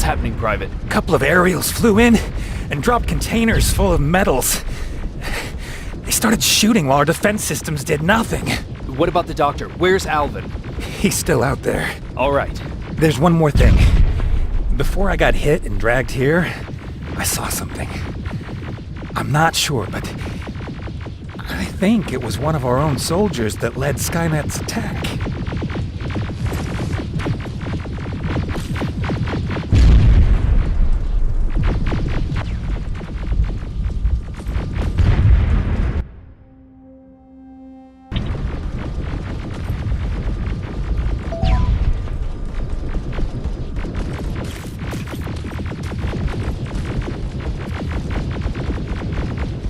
happening, Private? A couple of aerials flew in and dropped containers full of metals. They started shooting while our defense systems did nothing. What about the doctor? Where's Alvin? He's still out there. All right. There's one more thing. Before I got hit and dragged here, I saw something. I'm not sure, but I think it was one of our own soldiers that led Skynet's attack.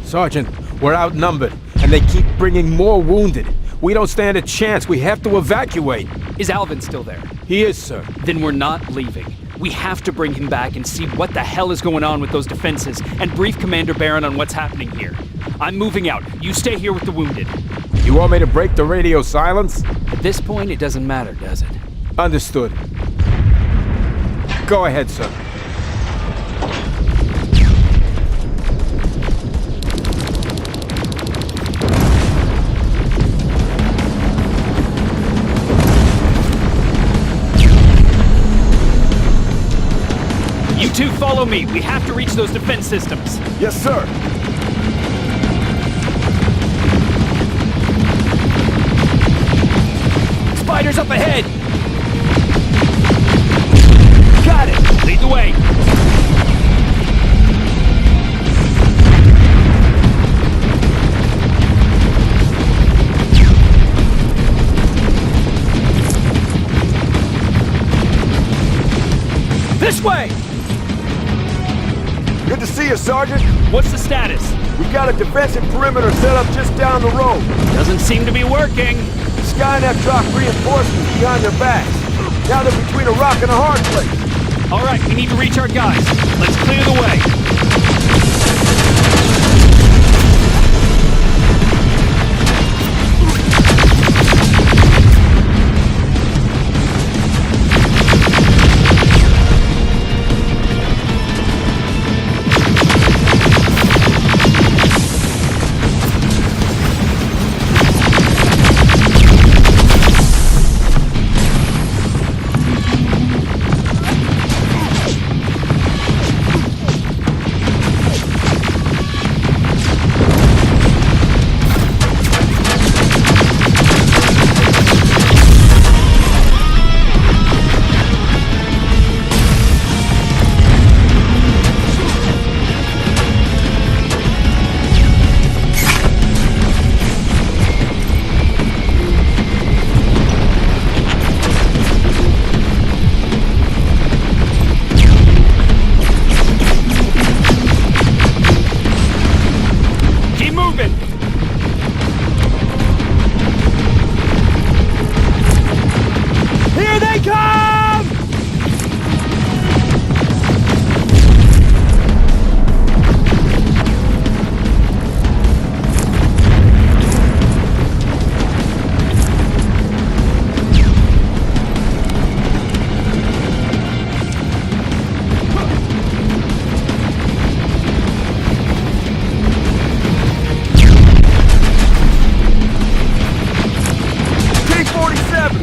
Sergeant, we're outnumbered, and they keep bringing more wounded. We don't stand a chance. We have to evacuate. Is Alvin still there? He is, sir. Then we're not leaving. We have to bring him back and see what the hell is going on with those defenses and brief Commander Barron on what's happening here. I'm moving out. You stay here with the wounded. You want me to break the radio silence? At this point, it doesn't matter, does it? Understood. Go ahead, sir. You two follow me. We have to reach those defense systems. Yes, sir. Spiders up ahead! Got it! Lead the way! This way! Good to see you, Sergeant. What's the status? We've got a defensive perimeter set up just down the road. Doesn't seem to be working. Skynet dropped reinforcements behind their backs. Now they're between a rock and a hard place. All right, we need to reach our guys. Let's clear the way.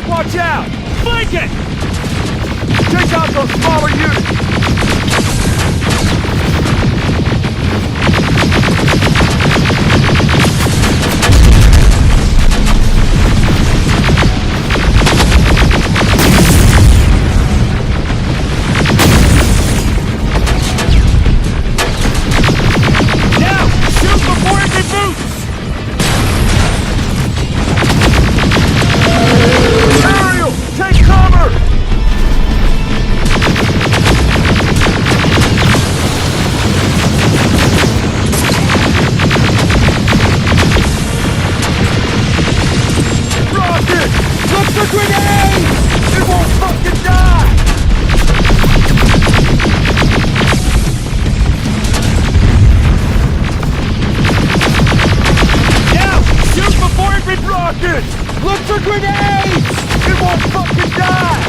Watch out! Flank it! Take out those smaller units! Now! Shoot before it reboots! Ariel! Take cover! Rocket! Look for grenades! It won't fucking die! Now! Shoot before it reboots! Rocket! Look for grenades! It won't fucking die!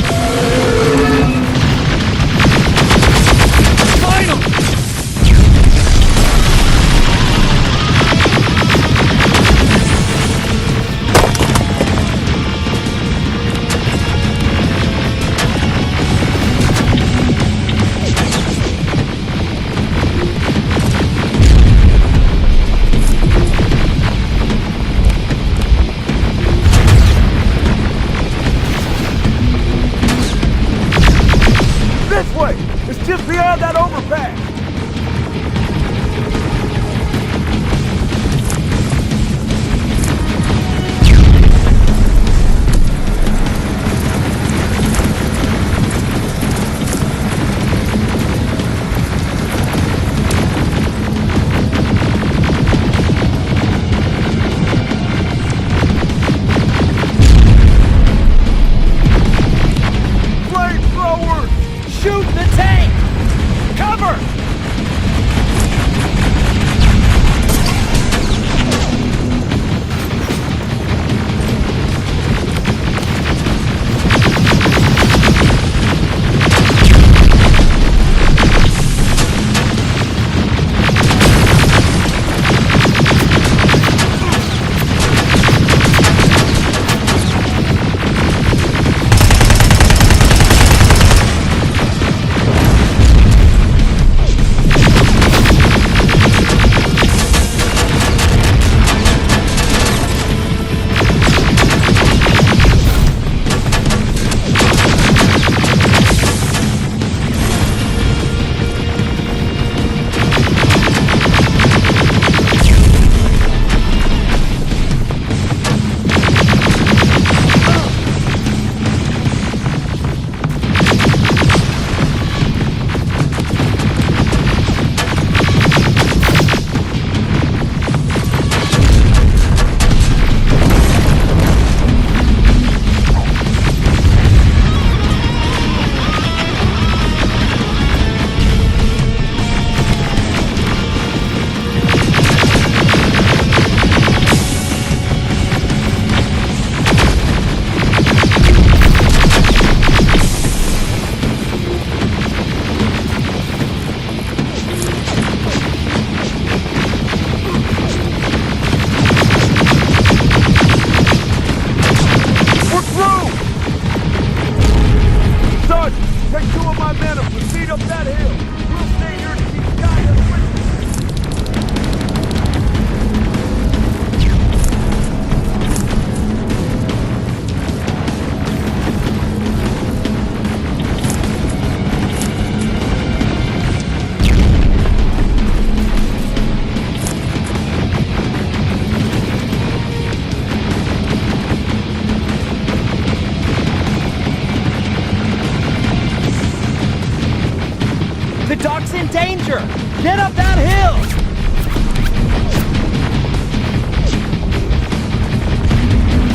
Get up that hill!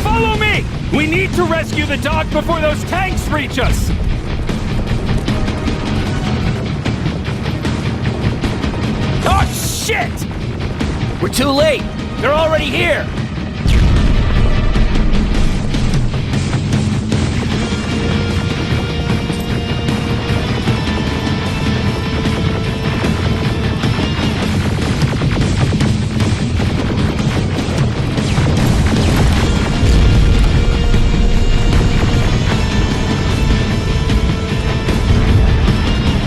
Follow me! We need to rescue the dock before those tanks reach us! Oh, shit! We're too late! They're already here!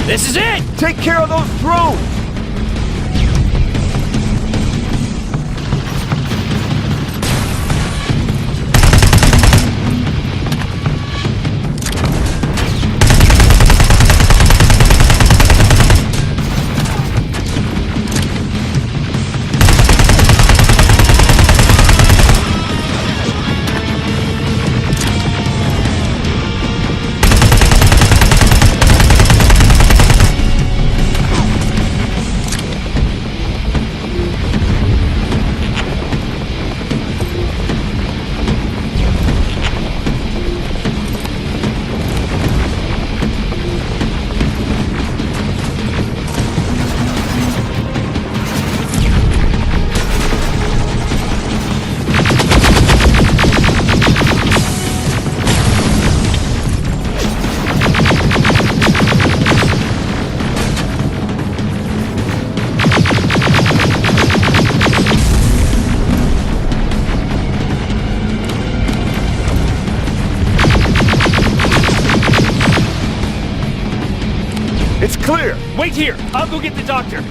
This is it! Take care of those drones! It's clear! Wait here! I'll go get the doctor!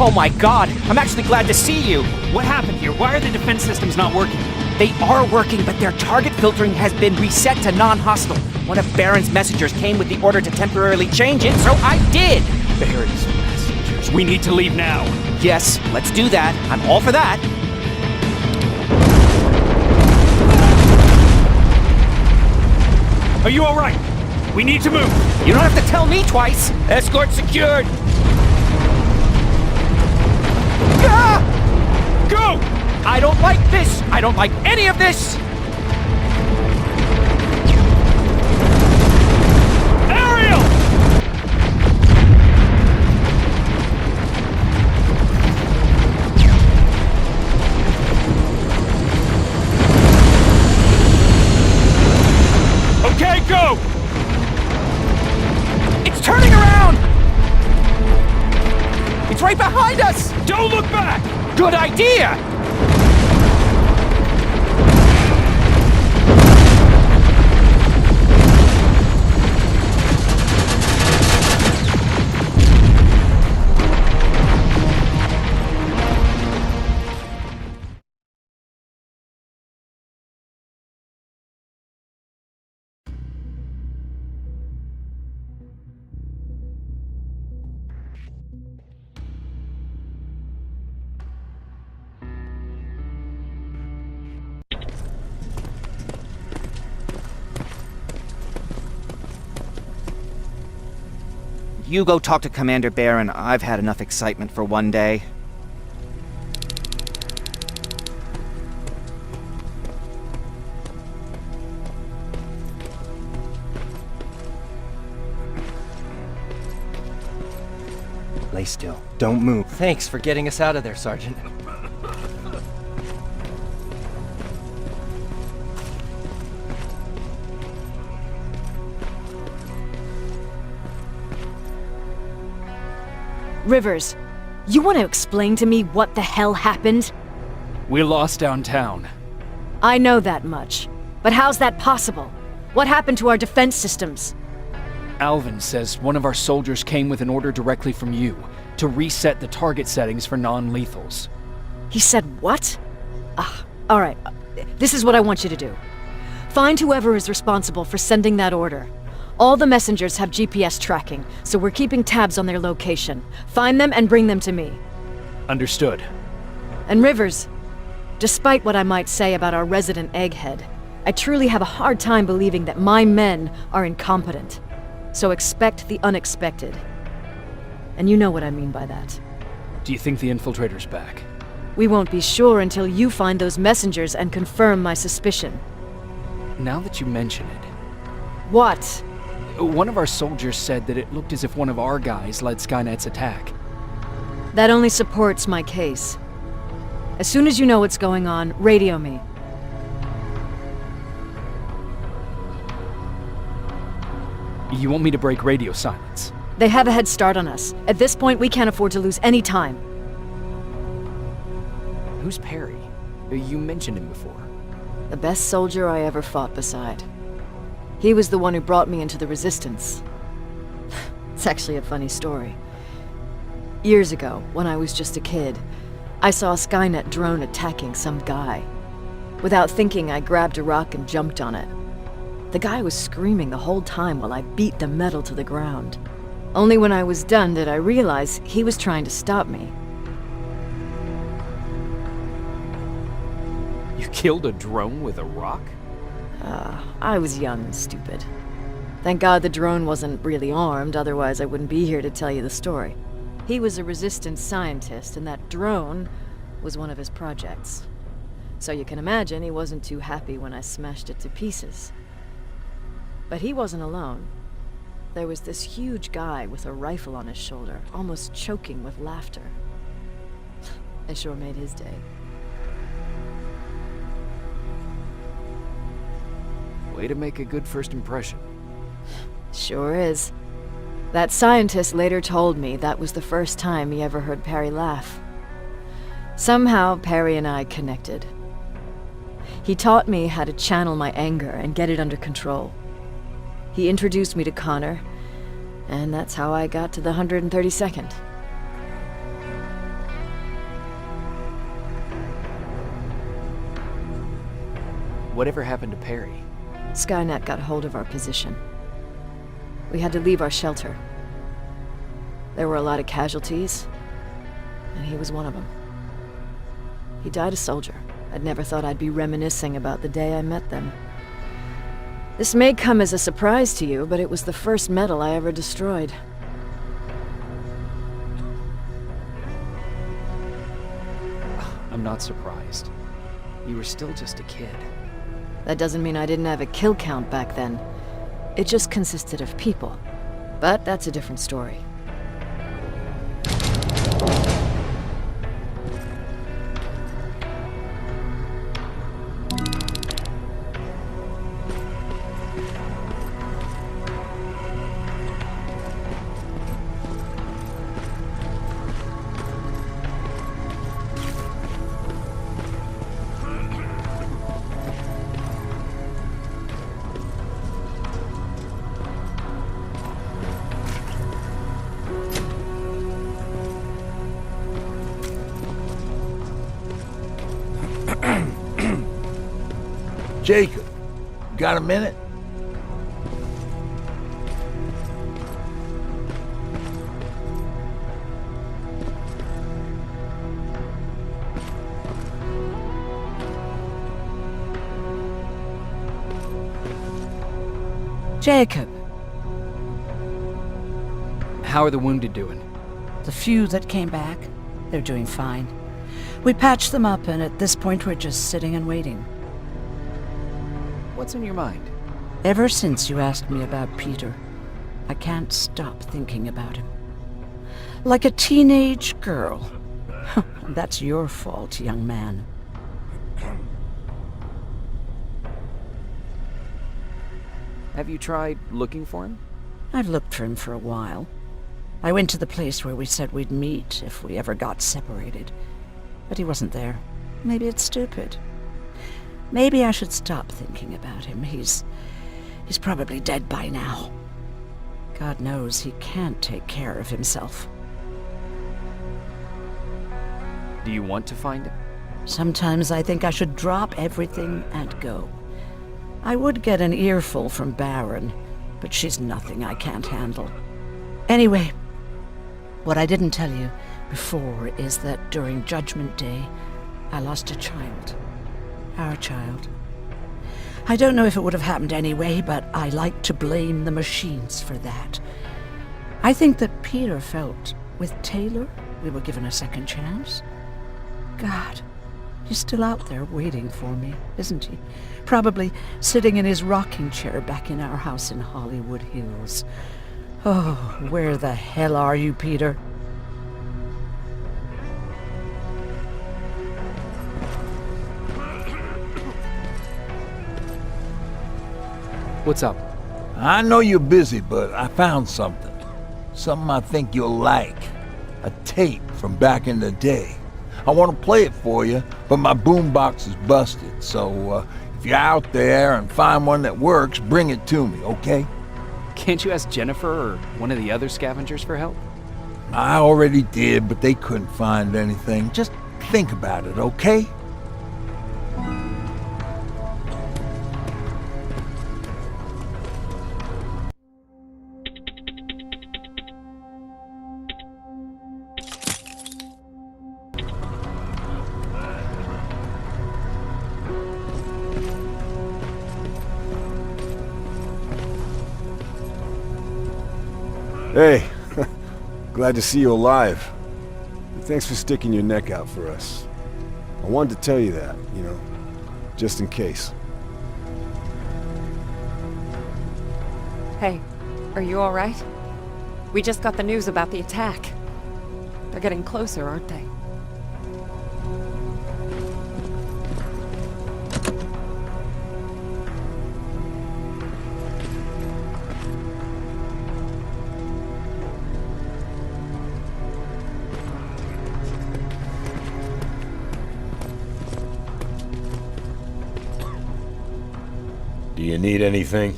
Oh my god, I'm actually glad to see you! What happened here? Why are the defense systems not working? They are working, but their target filtering has been reset to non-hostile. One of Baron's messengers came with the order to temporarily change it, so I did! Baron's messengers. We need to leave now. Yes, let's do that. I'm all for that. Are you alright? We need to move. You don't have to tell me twice! Escort secured! Ah! Go! I don't like this! I don't like any of this! Ariel! Okay, go! It's turning around! It's right behind us! Don't look back! Good idea! You go talk to Commander Baron. I've had enough excitement for one day. Lay still. Don't move. Thanks for getting us out of there, Sergeant. Rivers, you want to explain to me what the hell happened? We're lost downtown. I know that much. But how's that possible? What happened to our defense systems? Alvin says one of our soldiers came with an order directly from you. to reset the target settings for non-lethals. He said what? Alright. This is what I want you to do. Find whoever is responsible for sending that order. All the messengers have GPS tracking, so we're keeping tabs on their location. Find them and bring them to me. Understood. And Rivers, despite what I might say about our resident egghead, I truly have a hard time believing that my men are incompetent. So expect the unexpected. And you know what I mean by that. Do you think the infiltrator's back? We won't be sure until you find those messengers and confirm my suspicion. Now that you mention it, What? one of our soldiers said that it looked as if one of our guys led Skynet's attack. That only supports my case. As soon as you know what's going on, radio me. You want me to break radio silence? They have a head start on us. At this point, we can't afford to lose any time. Who's Perry? You mentioned him before. The best soldier I ever fought beside. He was the one who brought me into the Resistance. It's actually a funny story. Years ago, when I was just a kid, I saw a Skynet drone attacking some guy. Without thinking, I grabbed a rock and jumped on it. The guy was screaming the whole time while I beat the metal to the ground. Only when I was done did I realize he was trying to stop me. You killed a drone with a rock? I was young and stupid. Thank God the drone wasn't really armed, otherwise I wouldn't be here to tell you the story. He was a Resistance scientist, and that drone was one of his projects. So you can imagine he wasn't too happy when I smashed it to pieces. But he wasn't alone. There was this huge guy with a rifle on his shoulder, almost choking with laughter. I sure made his day. Way to make a good first impression. Sure is. That scientist later told me that was the first time he ever heard Perry laugh. Somehow, Perry and I connected. He taught me how to channel my anger and get it under control. He introduced me to Connor, and that's how I got to the 132nd. Whatever happened to Perry? Skynet got hold of our position. We had to leave our shelter. There were a lot of casualties, and he was one of them. He died a soldier. I'd never thought I'd be reminiscing about the day I met them. This may come as a surprise to you, but it was the first metal I ever destroyed. I'm not surprised. You were still just a kid. That doesn't mean I didn't have a kill count back then. It just consisted of people. But that's a different story. Jacob, got a minute? Jacob, How are the wounded doing? the few that came back, they're doing fine. We patched them up, and at this point we're just sitting and waiting. What's in your mind? Ever since you asked me about Peter, I can't stop thinking about him. Like a teenage girl. That's your fault, young man. Have you tried looking for him? I've looked for him for a while. I went to the place where we said we'd meet if we ever got separated. But he wasn't there. Maybe it's stupid. Maybe I should stop thinking about him. He's probably dead by now. God knows he can't take care of himself. Do you want to find him? Sometimes I think I should drop everything and go. I would get an earful from Baron, but she's nothing I can't handle. Anyway, what I didn't tell you before is that during Judgment Day, I lost a child. Our child. I don't know if it would have happened anyway, but I like to blame the machines for that. I think that Peter felt with Taylor we were given a second chance. God, he's still out there waiting for me, isn't he? Probably sitting in his rocking chair back in our house in Hollywood Hills. Oh, where the hell are you, Peter? What's up? I know you're busy, but I found something. Something I think you'll like. A tape from back in the day. I want to play it for you, but my boombox is busted, so if you're out there and find one that works, bring it to me, okay? Can't you ask Jennifer or one of the other scavengers for help? I already did, but they couldn't find anything. Just think about it, okay? Hey, glad to see you alive. And thanks for sticking your neck out for us. I wanted to tell you that, you know, just in case. Hey, are you all right? We just got the news about the attack. They're getting closer, aren't they? Do you need anything?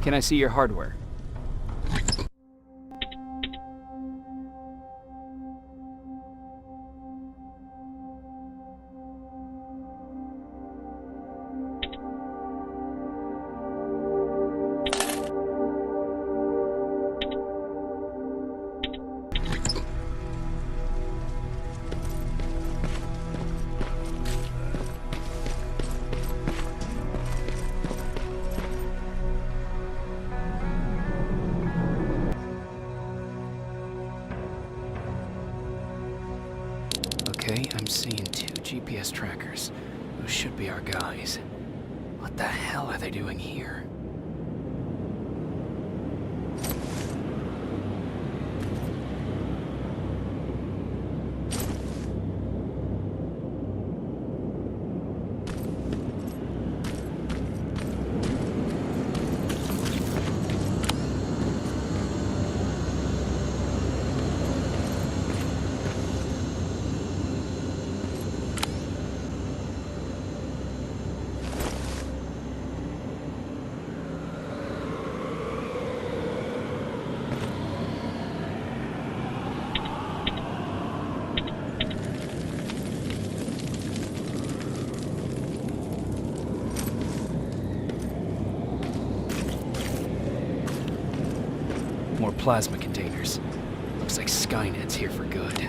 Can I see your hardware? Okay, I'm seeing 2 GPS trackers. Those should be our guys. What the hell are they doing here? More plasma containers. Looks like Skynet's here for good.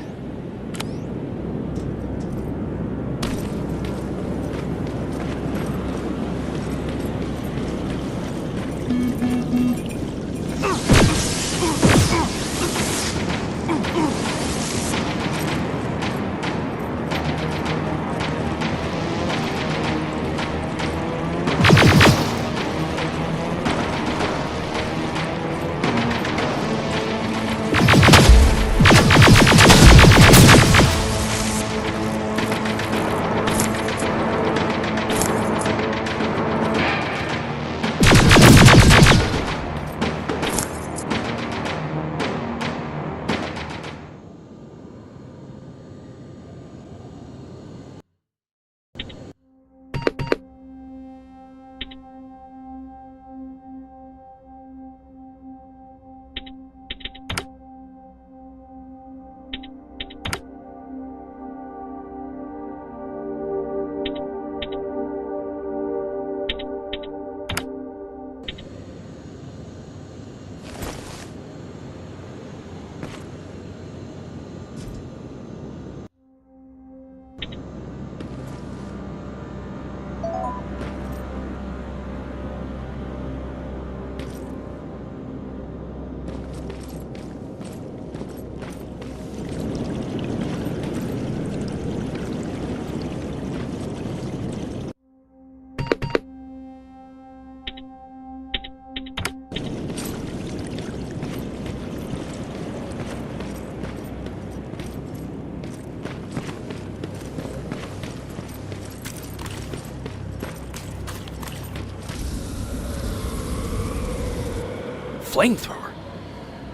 flamethrower.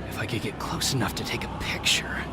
If I could get close enough to take a picture.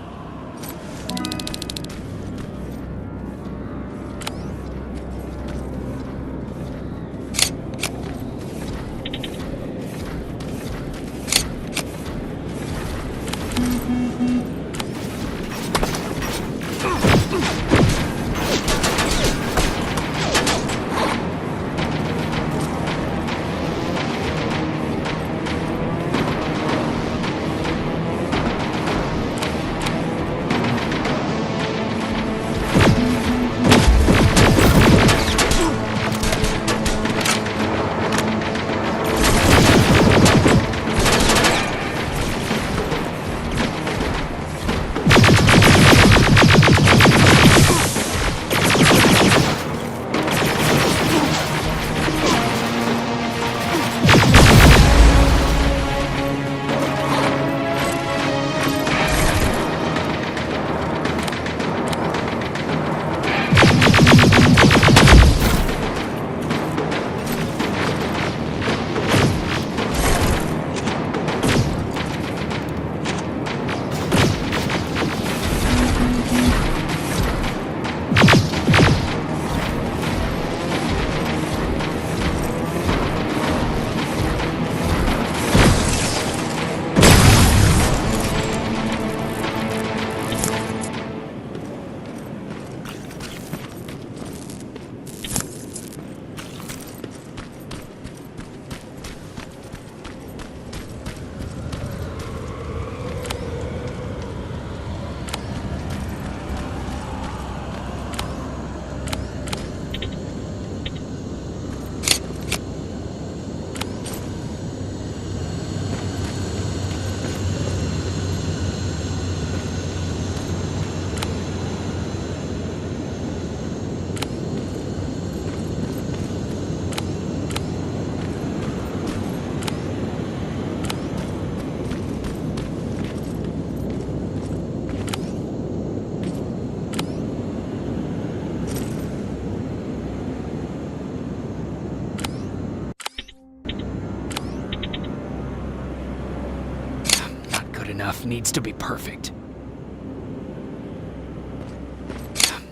Enough needs to be perfect.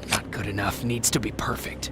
Not good enough needs to be perfect.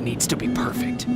Needs to be perfect.